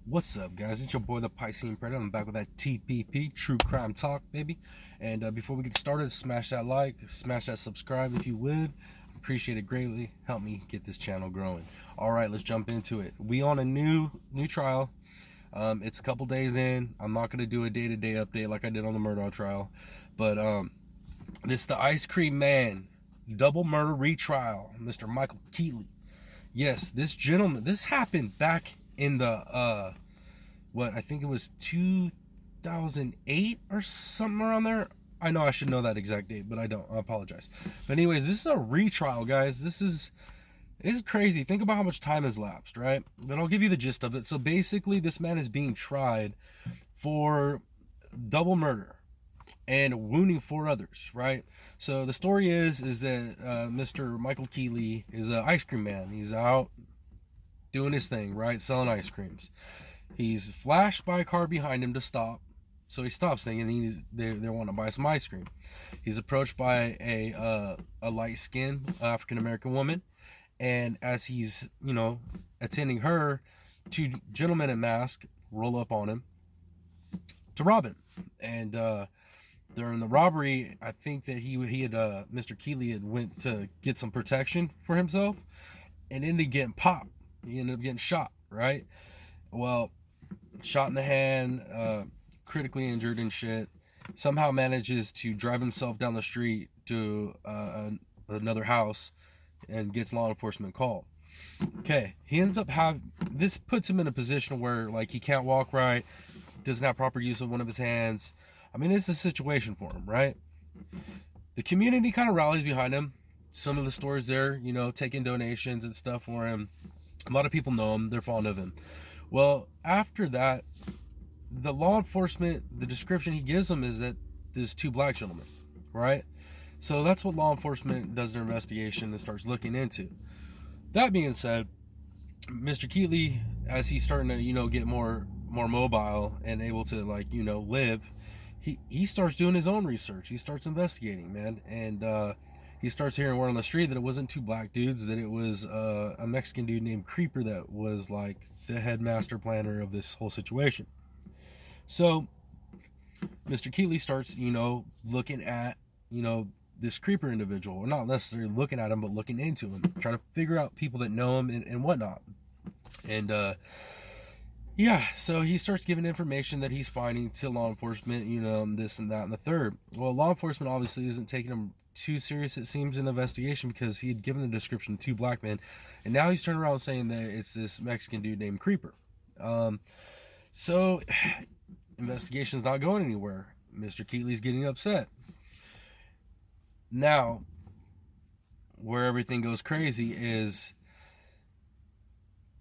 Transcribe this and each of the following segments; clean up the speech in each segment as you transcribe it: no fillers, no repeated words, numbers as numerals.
What's up, guys? It's your boy, the Piscean Predator. I'm back with that TPP, True Crime Talk, baby. And before we get started, smash that like, smash that subscribe if you would. Appreciate it greatly. Help me get this channel growing. All right, let's jump into it. We on a new trial. It's a couple days in. I'm not going to do a day-to-day update like I did on the Murdaugh trial. But this is the Ice Cream Man double murder retrial, Mr. Michael Keetley. Yes, this gentleman, this happened back in the what I think it was 2008 or something around there. I know I should know that exact date, but I don't. I apologize. But anyways, this is a retrial, guys. This is crazy. Think about how much time has lapsed, right? But I'll give you the gist of it. So basically, this man is being tried for double murder and wounding four others, right? So the story is that Mr. Michael Keetley is an ice cream man. He's out doing his thing, right? Selling ice creams. He's flashed by a car behind him to stop. So he stops thinking they want to buy some ice cream. He's approached by a light-skinned African-American woman. And as he's, attending her, two gentlemen in masks roll up on him to rob him. And during the robbery, I think that he had Mr. Keetley had went to get some protection for himself and ended up getting popped. He ended up getting shot, right? Well, shot in the hand, critically injured and shit. Somehow manages to drive himself down the street to another house and gets law enforcement called. Okay, he ends up this puts him in a position where like he can't walk right, doesn't have proper use of one of his hands. I mean, it's a situation for him, right? The community kind of rallies behind him. Some of the stores there, taking donations and stuff for him. A lot of people know him. They're fond of him. Well, after that, the law enforcement, the description he gives them is that there's two black gentlemen, right? So that's what law enforcement does their investigation and starts looking into. That being said, Mr. Keetley, as he's starting to, get more mobile and able to live, he starts doing his own research. He starts investigating, man. And he starts hearing word on the street that it wasn't two black dudes, that it was a Mexican dude named Creeper that was like the head master planner of this whole situation. So Mr. Keetley starts, looking at, this Creeper individual, or not necessarily looking at him, but looking into him, trying to figure out people that know him and whatnot. And so he starts giving information that he's finding to law enforcement, this and that and the third. Well, law enforcement obviously isn't taking him too serious, it seems, in the investigation, because he had given the description of two black men, and now he's turning around saying that it's this Mexican dude named Creeper. So investigation's not going anywhere. Mr. Keetley's getting upset. Now, where everything goes crazy is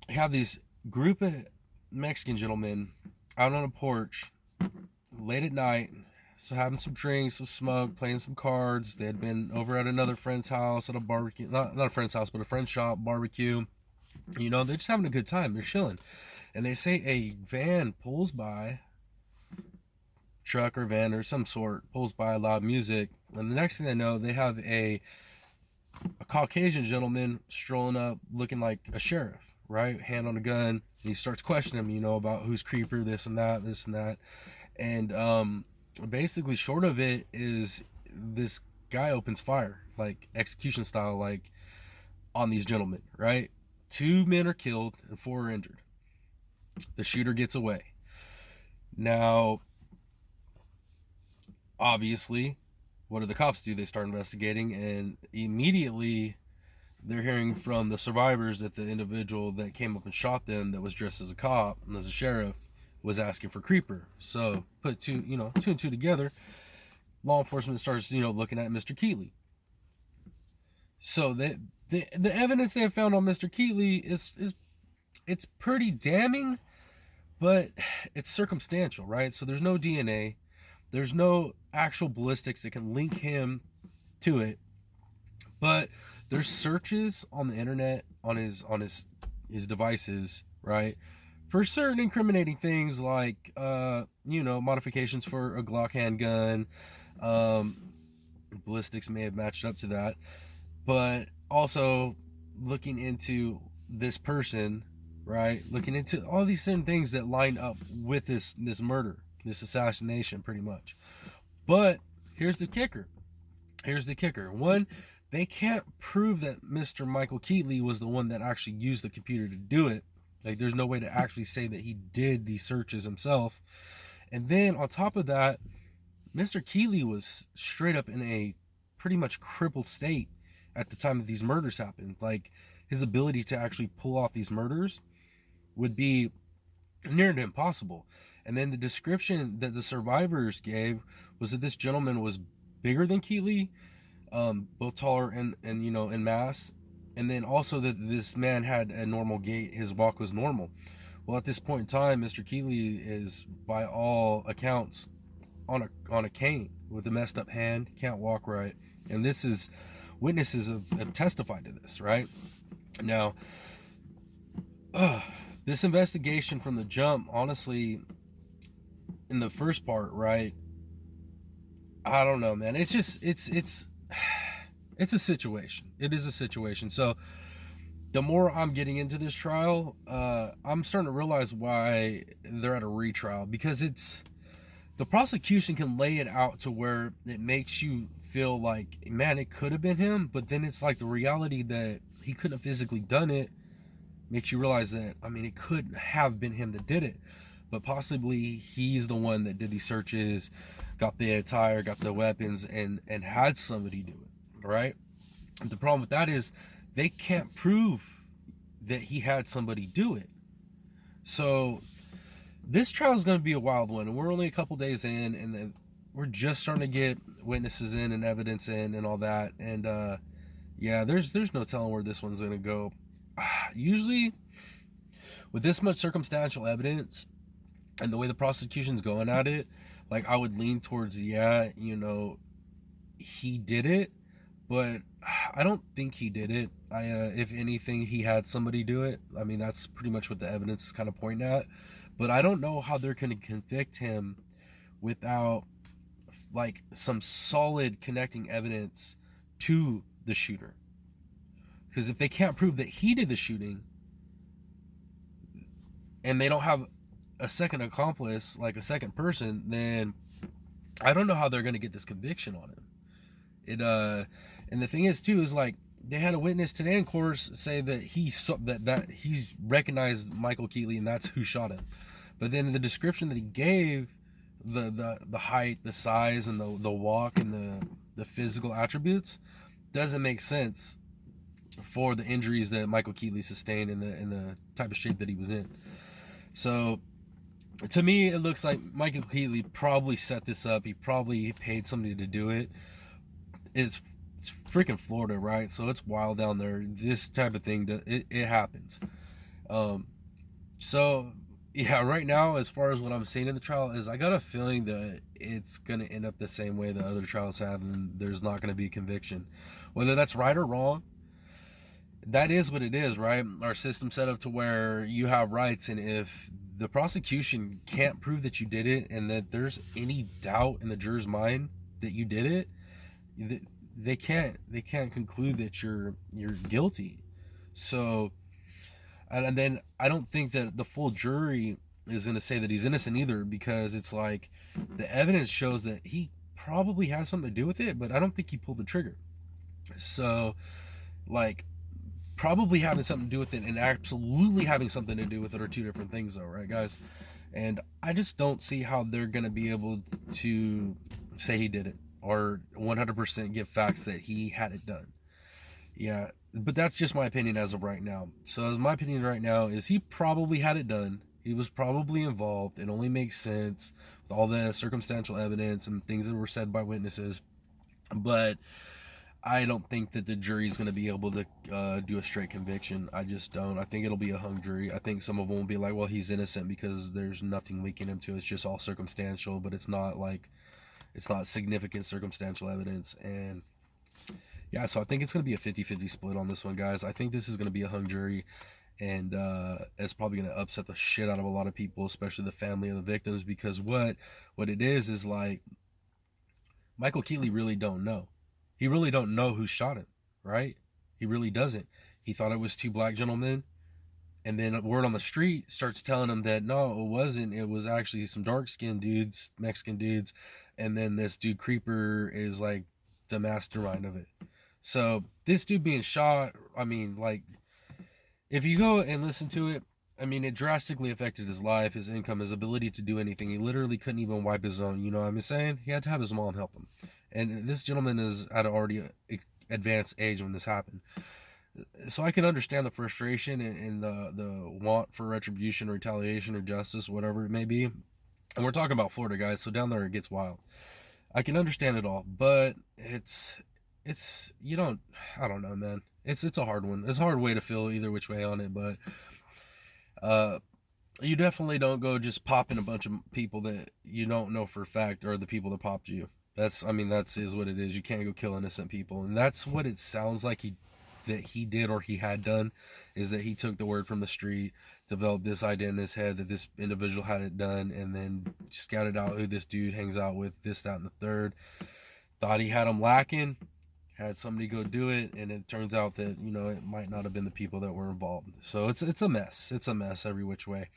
you have these group of Mexican gentlemen out on a porch late at night, so having some drinks, some smoke, playing some cards. They had been over at another friend's house at a barbecue, not a friend's house, but a friend's shop barbecue. They're just having a good time. They're chilling. And they say a van pulls by, truck or van or some sort, pulls by, loud music. And the next thing they know, they have a Caucasian gentleman strolling up looking like a sheriff, right? Hand on a gun. And he starts questioning him, about who's Creeper, this and that. And basically, short of it is this guy opens fire, like execution style, like on these gentlemen, right? 2 men are killed and 4 are injured. The shooter gets away. Now, obviously, what do the cops do? They start investigating, and immediately they're hearing from the survivors that the individual that came up and shot them, that was dressed as a cop and as a sheriff, was asking for Creeper. So put two and two together. Law enforcement starts, looking at Mr. Keetley. So the evidence they have found on Mr. Keetley is it's pretty damning, but it's circumstantial, right? So there's no DNA. There's no actual ballistics that can link him to it, but there's searches on the internet on his devices, right, for certain incriminating things like modifications for a Glock handgun. Ballistics may have matched up to that, but also looking into this person, right? Looking into all these certain things that line up with this murder, this assassination, pretty much. But here's the kicker. Here's the kicker. One, they can't prove that Mr. Michael Keetley was the one that actually used the computer to do it. Like, there's no way to actually say that he did these searches himself. And then on top of that, Mr. Keetley was straight up in a pretty much crippled state at the time that these murders happened. Like, his ability to actually pull off these murders would be near to impossible. And then the description that the survivors gave was that this gentleman was bigger than Keetley, both taller and you know, in mass, and then also that this man had a normal gait. His walk was normal. Well, at this point in time, Mr. Keetley is, by all accounts, on a cane with a messed up hand, can't walk right, and this is witnesses have testified to this, right? Now, this investigation from the jump, honestly, in the first part, right? I don't know, man. It's just it's a situation. It is a situation. So the more I'm getting into this trial, I'm starting to realize why they're at a retrial, because it's the prosecution can lay it out to where it makes you feel like, man, it could have been him, but then it's like the reality that he couldn't have physically done it makes you realize that, I mean, it could have been him that did it, but possibly he's the one that did these searches, got the attire, got the weapons, and had somebody do it, right? And the problem with that is they can't prove that he had somebody do it. So this trial is going to be a wild one, and we're only a couple days in, and then we're just starting to get witnesses in and evidence in and all that. And yeah, there's no telling where this one's going to go. Usually with this much circumstantial evidence and the way the prosecution's going at it, like, I would lean towards, yeah, you know, he did it, but I don't think he did it. If anything, he had somebody do it. I mean, that's pretty much what the evidence is kind of pointing at. But I don't know how they're going to convict him without, like, some solid connecting evidence to the shooter. Because if they can't prove that he did the shooting, and they don't have a second accomplice, like a second person, then I don't know how they're going to get this conviction on him. And the thing is too, is like, they had a witness today in court say that that he's recognized Michael Keetley and that's who shot him. But then the description that he gave, the height, the size, and the walk, and the physical attributes doesn't make sense for the injuries that Michael Keetley sustained in the type of shape that he was in. So to me, it looks like Michael Keetley probably set this up. He probably paid somebody to do it. It's freaking Florida, right? So it's wild down there. This type of thing, it happens. So yeah, right now, as far as what I'm seeing in the trial, is I got a feeling that it's going to end up the same way the other trials have, and there's not going to be a conviction. Whether that's right or wrong, that is what it is, right? Our system set up to where you have rights, and if the prosecution can't prove that you did it, and that there's any doubt in the juror's mind that you did it, they can't conclude that you're guilty. So, and then I don't think that the full jury is going to say that he's innocent either, because it's like the evidence shows that he probably has something to do with it, but I don't think he pulled the trigger. So, like, probably having something to do with it and absolutely having something to do with it are two different things, though, right, guys? And I just don't see how they're going to be able to say he did it, or 100% give facts that he had it done. Yeah, but that's just my opinion as of right now. So my opinion right now is he probably had it done. He was probably involved. It only makes sense with all the circumstantial evidence and things that were said by witnesses. But I don't think that the jury is going to be able to do a straight conviction. I just don't. I think it'll be a hung jury. I think some of them will be like, well, he's innocent because there's nothing linking him to. It's just all circumstantial, but it's not significant circumstantial evidence. And yeah, so I think it's going to be a 50-50 split on this one, guys. I think this is going to be a hung jury, and it's probably going to upset the shit out of a lot of people, especially the family of the victims, because what it is like, Michael Keetley really don't know. He really don't know who shot him, right? He really doesn't. He thought it was two black gentlemen, And then word on the street starts telling him that no, it wasn't. It was actually some dark-skinned dudes, Mexican dudes. And then this dude Creeper is like the mastermind of it. So this dude being shot, I mean, like, if you go and listen to it, I mean, it drastically affected his life, his income, his ability to do anything. He literally couldn't even wipe his own. You know what I'm saying? He had to have his mom help him. And this gentleman is at an already advanced age when this happened. So I can understand the frustration and the want for retribution, retaliation, or justice, whatever it may be. And we're talking about Florida, guys, so down there it gets wild. I can understand it all, but it's you don't, I don't know, man. It's a hard one. It's a hard way to feel either which way on it, but you definitely don't go just popping a bunch of people that you don't know for a fact are the people that popped you. That's, I mean, that's is what it is. You can't go kill innocent people, and that's what it sounds like he did or he had done, is that he took the word from the street, developed this idea in his head that this individual had it done, and then scouted out who this dude hangs out with, this, that, and the third. Thought he had him lacking, had somebody go do it, and it turns out that, you know, it might not have been the people that were involved. So it's a mess. It's a mess every which way.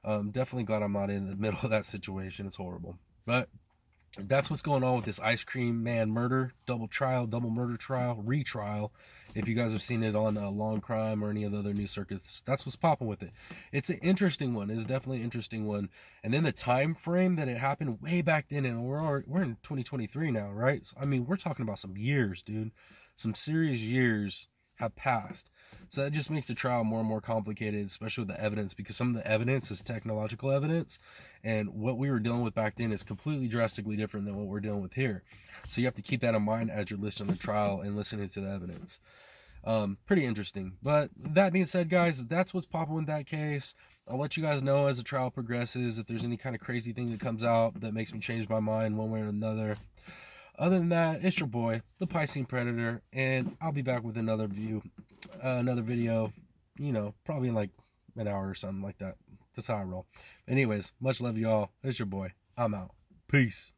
Definitely glad I'm not in the middle of that situation. It's horrible. But that's what's going on with this Ice Cream Man murder, double murder trial, retrial. If you guys have seen it on Long Crime or any of the other news circuits, that's what's popping with it. It's an interesting one. It's definitely an interesting one. And then the time frame that it happened way back then, and we're in 2023 now, right? So, I mean, we're talking about some years, dude. Some serious years have passed. So that just makes the trial more and more complicated, especially with the evidence, because some of the evidence is technological evidence, and what we were dealing with back then is completely drastically different than what we're dealing with here. So you have to keep that in mind as you're listening to the trial and listening to the evidence. Pretty interesting. But that being said, guys, that's what's popping with that case. I'll let you guys know as the trial progresses if there's any kind of crazy thing that comes out that makes me change my mind one way or another. Other than that, it's your boy, the Piscine Predator, and I'll be back with another video, you know, probably in like an hour or something like that. That's how I roll. Anyways, much love, y'all. It's your boy. I'm out. Peace.